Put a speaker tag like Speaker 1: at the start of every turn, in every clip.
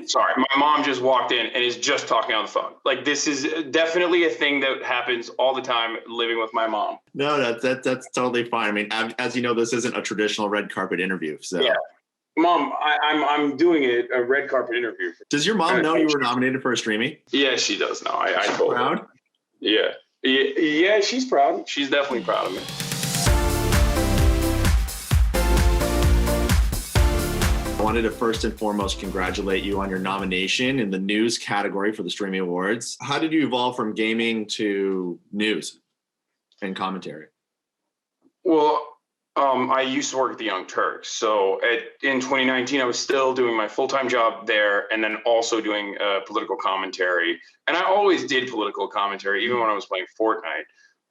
Speaker 1: Sorry, my mom just walked in and is just talking on the phone. Like, this is definitely a thing that happens all the time living with my mom.
Speaker 2: No, that's totally fine. I mean, as you know, this isn't a traditional red carpet interview. So,
Speaker 1: yeah, Mom, I'm doing a red carpet interview.
Speaker 2: Does your mom know you were nominated for a Streamy?
Speaker 1: Yeah, she does know. I told her.
Speaker 2: Proud?
Speaker 1: Yeah, she's proud. She's definitely proud of me.
Speaker 2: I wanted to first and foremost congratulate you on your nomination in the news category for the Streamy Awards. How did you evolve from gaming to news and commentary?
Speaker 1: Well, I used to work at the Young Turks. So in 2019, I was still doing my full-time job there and then also doing political commentary. And I always did political commentary, even when I was playing Fortnite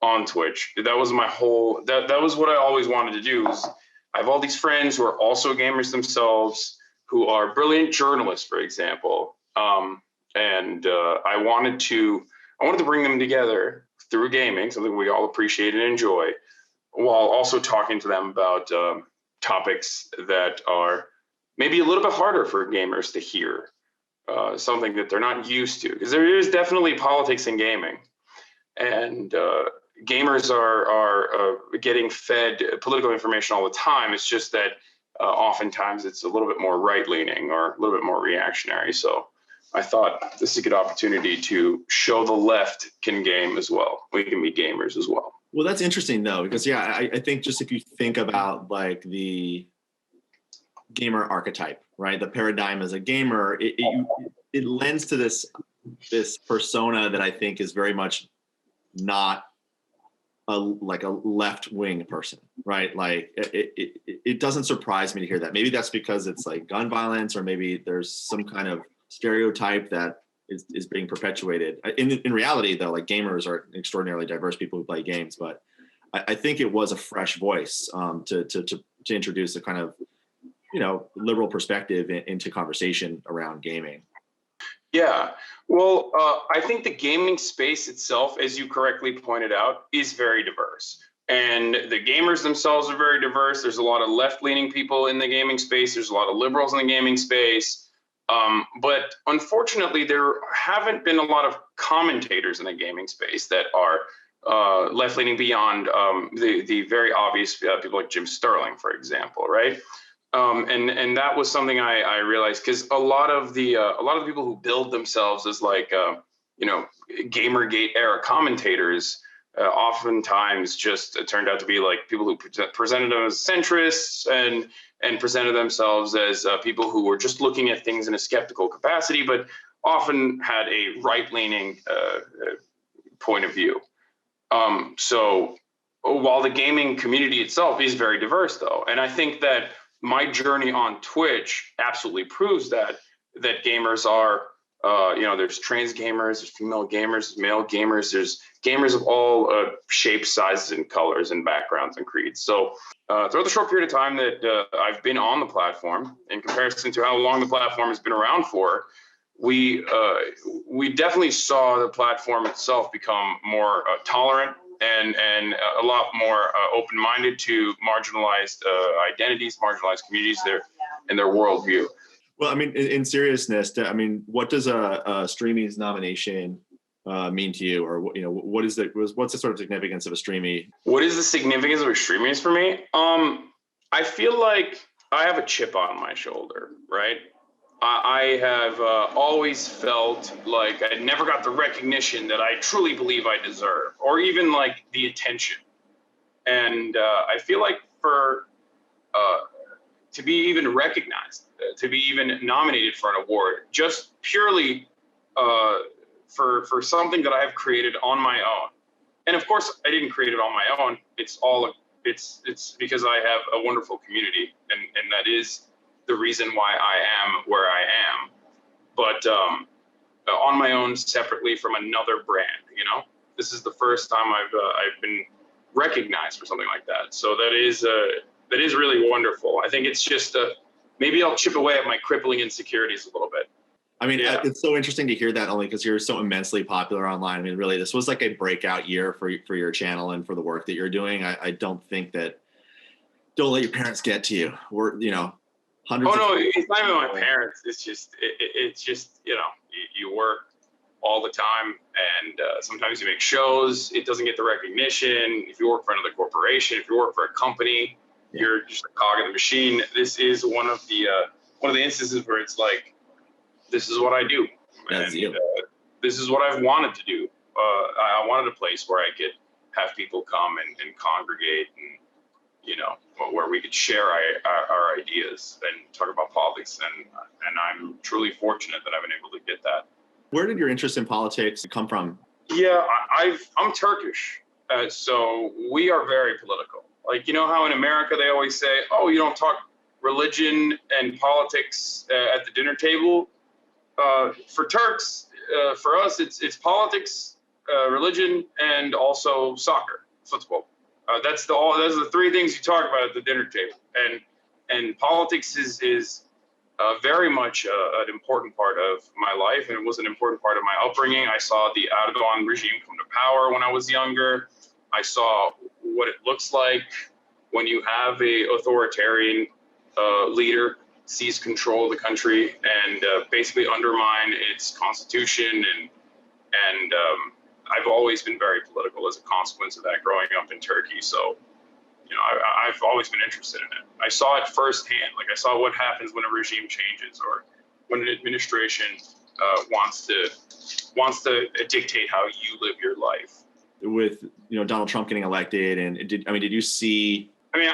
Speaker 1: on Twitch. That was my whole, that was what I always wanted to do. Was I have all these friends who are also gamers themselves, who are brilliant journalists, for example. And I wanted to bring them together through gaming, something we all appreciate and enjoy, while also talking to them about topics that are maybe a little bit harder for gamers to hear, something that they're not used to. Because there is definitely politics in gaming, and gamers are getting fed political information all the time. It's just that oftentimes it's a little bit more right-leaning or a little bit more reactionary. So I thought this is a good opportunity to show the left can game as well. We can be gamers as well.
Speaker 2: Well, that's interesting though, because yeah, I think just if you think about like the gamer archetype, right? The paradigm as a gamer, it lends to this persona that I think is very much not like a left-wing person, right? Like it doesn't surprise me to hear that. Maybe that's because it's like gun violence, or maybe there's some kind of stereotype that is being perpetuated. In reality, though, like gamers are extraordinarily diverse people who play games, but I think it was a fresh voice to introduce a kind of, you know, liberal perspective into conversation around gaming.
Speaker 1: Yeah, well, I think the gaming space itself, as you correctly pointed out, is very diverse. And the gamers themselves are very diverse. There's a lot of left-leaning people in the gaming space. There's a lot of liberals in the gaming space. But unfortunately, there haven't been a lot of commentators in the gaming space that are left-leaning beyond the very obvious people like Jim Sterling, for example, right? And that was something I realized, because a lot of the people who build themselves as like you know, Gamergate era commentators oftentimes just turned out to be like people who presented them as centrists and presented themselves as people who were just looking at things in a skeptical capacity, but often had a right-leaning point of view. So while the gaming community itself is very diverse, though, and I think that my journey on Twitch absolutely proves that gamers are, you know, there's trans gamers, there's female gamers, there's male gamers, there's gamers of all shapes, sizes, and colors, and backgrounds and creeds. So throughout the short period of time that I've been on the platform, in comparison to how long the platform has been around for, we definitely saw the platform itself become more tolerant and a lot more open-minded to marginalized identities, marginalized communities and their worldview.
Speaker 2: Well, I mean, in seriousness, I mean, what does a Streamys nomination mean to you, or you know, what's the sort of significance of a Streamy?
Speaker 1: What is the significance of a Streamys for me? I feel like I have a chip on my shoulder, right? I have always felt like I never got the recognition that I truly believe I deserve, or even like the attention. And I feel like for to be even recognized, to be even nominated for an award, just purely for something that I have created on my own. And of course, I didn't create it on my own. It's because I have a wonderful community, and that is the reason why I am where I am. But on my own, separately from another brand, you know, this is the first time I've been recognized for something like that. So that is really wonderful. I think it's just maybe I'll chip away at my crippling insecurities a little bit.
Speaker 2: I mean, yeah. It's so interesting to hear that, only because you're so immensely popular online. I mean, really, this was like a breakout year for your channel and for the work that you're doing. I don't think that, don't let your parents get to you. You know, hundreds.
Speaker 1: Oh no, it's not even my parents. It's just you know, you work all the time, and sometimes you make shows. It doesn't get the recognition. If you work for another corporation, if you work for a company, you're just a cog in the machine. This is one of the instances where it's like, this is what I do, and this is what I've wanted to do. I wanted a place where I could have people come and congregate, and you know, where we could share our ideas and talk about politics. And I'm truly fortunate that I've been able to get that.
Speaker 2: Where did your interest in politics come from?
Speaker 1: Yeah, I'm Turkish, so we are very political. Like, you know how in America they always say, oh, you don't talk religion and politics at the dinner table? For Turks, for us, it's politics, religion, and also soccer, football. That's the three things you talk about at the dinner table. And politics is very much an important part of my life, and it was an important part of my upbringing. I saw the Erdogan regime come to power when I was younger. I saw what it looks like when you have a authoritarian leader seize control of the country and basically undermine its constitution. And I've always been very political as a consequence of that growing up in Turkey. So, you know, I've always been interested in it. I saw it firsthand. Like, I saw what happens when a regime changes or when an administration wants to dictate how you live your life.
Speaker 2: With, you know, Donald Trump getting elected, and did you see?
Speaker 1: I mean,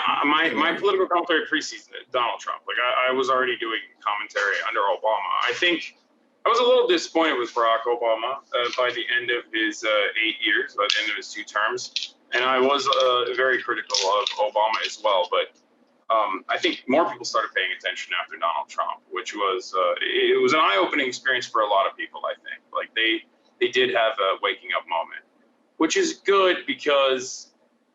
Speaker 1: my political commentary preseason Donald Trump. Like, I was already doing commentary under Obama. I think I was a little disappointed with Barack Obama by the end of his 8 years, by the end of his 2 terms. And I was very critical of Obama as well. But I think more people started paying attention after Donald Trump, which was it was an eye-opening experience for a lot of people, I think. Like, they did have a waking up moment, which is good because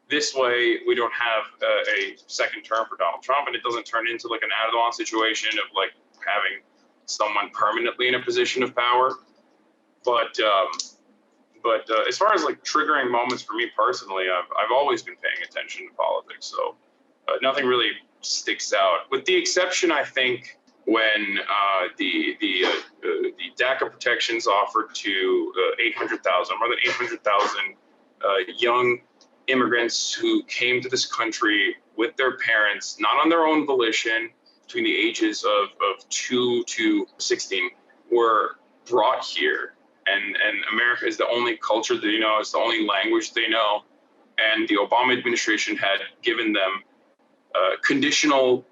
Speaker 1: this way we don't have a second term for Donald Trump, and it doesn't turn into like an Erdogan situation of like having someone permanently in a position of power. But as far as like triggering moments for me personally, I've always been paying attention to politics, so nothing really sticks out, with the exception, I think, when the DACA protections offered to more than 800,000 young immigrants who came to this country with their parents, not on their own volition, between the ages of 2 to 16, were brought here. And America is the only culture they know, it's the only language they know. And the Obama administration had given them conditional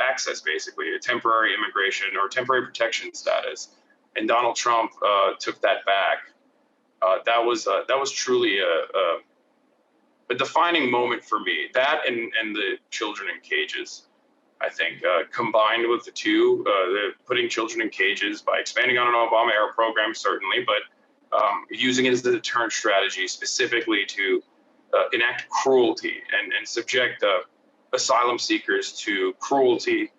Speaker 1: access, basically, a temporary immigration or temporary protection status. And Donald Trump took that back. That was truly a defining moment for me. That and the children in cages, I think, combined with the two, putting children in cages by expanding on an Obama-era program, certainly, but using it as a deterrent strategy specifically to enact cruelty and subject asylum seekers to cruelty,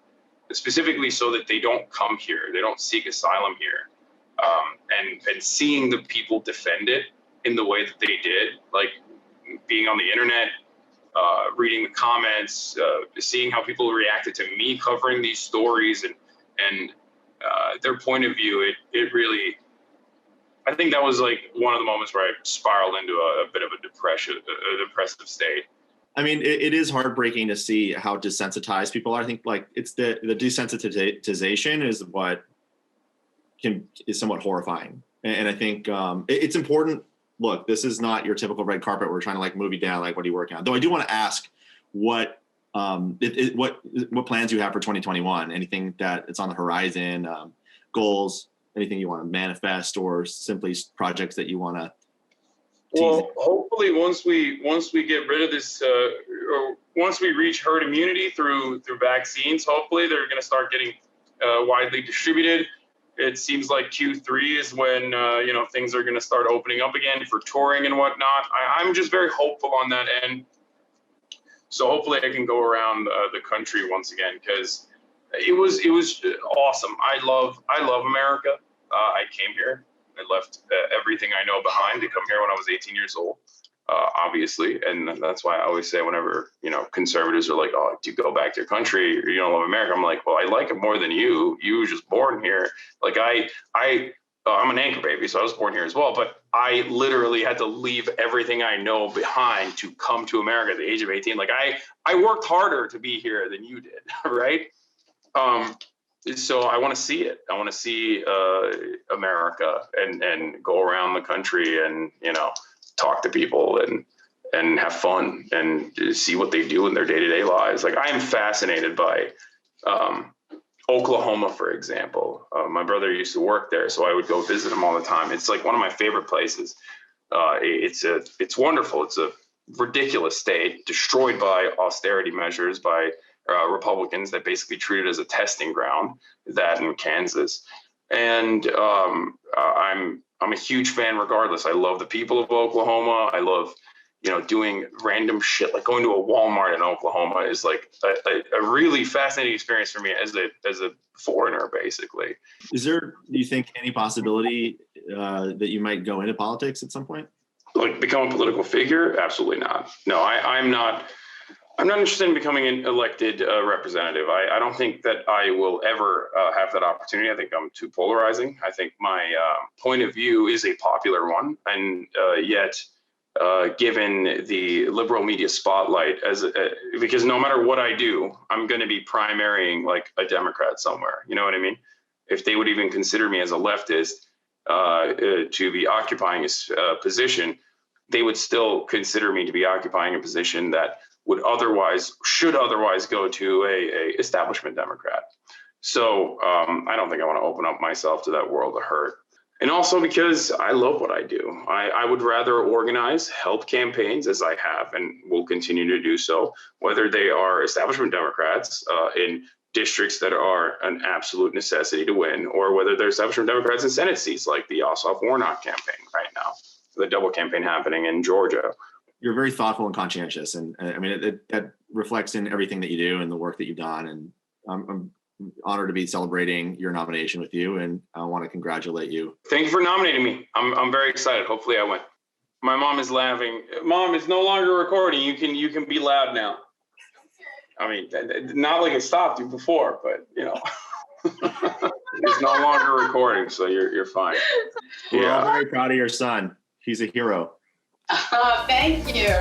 Speaker 1: specifically so that they don't come here, they don't seek asylum here, and seeing the people defend it in the way that they did, like being on the internet, reading the comments, seeing how people reacted to me covering these stories and their point of view, it really, I think that was like one of the moments where I spiraled into a bit of a depressive state.
Speaker 2: I mean, it is heartbreaking to see how desensitized people are. I think like it's the desensitization is what is somewhat horrifying. And I think it's important. Look, this is not your typical red carpet. We're trying to like move you down. Like, what are you working on? Though I do want to ask what plans you have for 2021, anything that it's on the horizon, goals, anything you want to manifest, or simply projects that you want to.
Speaker 1: Well, hopefully once we get rid of this, or once we reach herd immunity through vaccines, hopefully they're going to start getting widely distributed. It seems like Q3 is when things are going to start opening up again for touring and whatnot. I'm just very hopeful on that end. So hopefully I can go around the country once again, because it was awesome. I love America. I came here. I left everything I know behind to come here when I was 18 years old. obviously. And that's why I always say whenever, conservatives are like, oh, do you go back to your country or you don't love America? I'm like, well, I like it more than you. You were just born here. Like I'm an anchor baby, so I was born here as well. But I literally had to leave everything I know behind to come to America at the age of 18. Like I worked harder to be here than you did, right? So I want to see it. I want to see America and go around the country and talk to people and have fun and see what they do in their day-to-day lives. Like I am fascinated by Oklahoma, for example. My brother used to work there, so I would go visit him all the time. It's like one of my favorite places. It's wonderful. It's a ridiculous state, destroyed by austerity measures by Republicans that basically treat it as a testing ground. That in Kansas, and I'm a huge fan. Regardless, I love the people of Oklahoma. I love doing random shit like going to a Walmart in Oklahoma is like a really fascinating experience for me as a foreigner, basically.
Speaker 2: Is there, do you think, any possibility that you might go into politics at some point?
Speaker 1: Like become a political figure? Absolutely not. No, I'm not interested in becoming an elected representative. I don't think that I will ever have that opportunity. I think I'm too polarizing. I think my point of view is a popular one, and yet given the liberal media spotlight, because no matter what I do, I'm going to be primarying like a Democrat somewhere. You know what I mean? If they would even consider me as a leftist to be occupying a position, they would still consider me to be occupying a position that should otherwise go to a establishment Democrat. So I don't think I want to open up myself to that world of hurt. And also because I love what I do. I would rather organize, help campaigns as I have and will continue to do so, whether they are establishment Democrats in districts that are an absolute necessity to win, or whether they're establishment Democrats in Senate seats like the Ossoff Warnock campaign right now, the double campaign happening in Georgia.
Speaker 2: You're very thoughtful and conscientious, and I mean that reflects in everything that you do and the work that you've done. And I'm honored to be celebrating your nomination with you, and I want to congratulate you.
Speaker 1: Thank you for nominating me. I'm very excited. Hopefully, I win. My mom is laughing. Mom, it's no longer recording. You can be loud now. I mean, not like it stopped you before, but it's no longer recording, so you're fine.
Speaker 2: We're all very proud of your son. He's a hero.
Speaker 3: Thank you.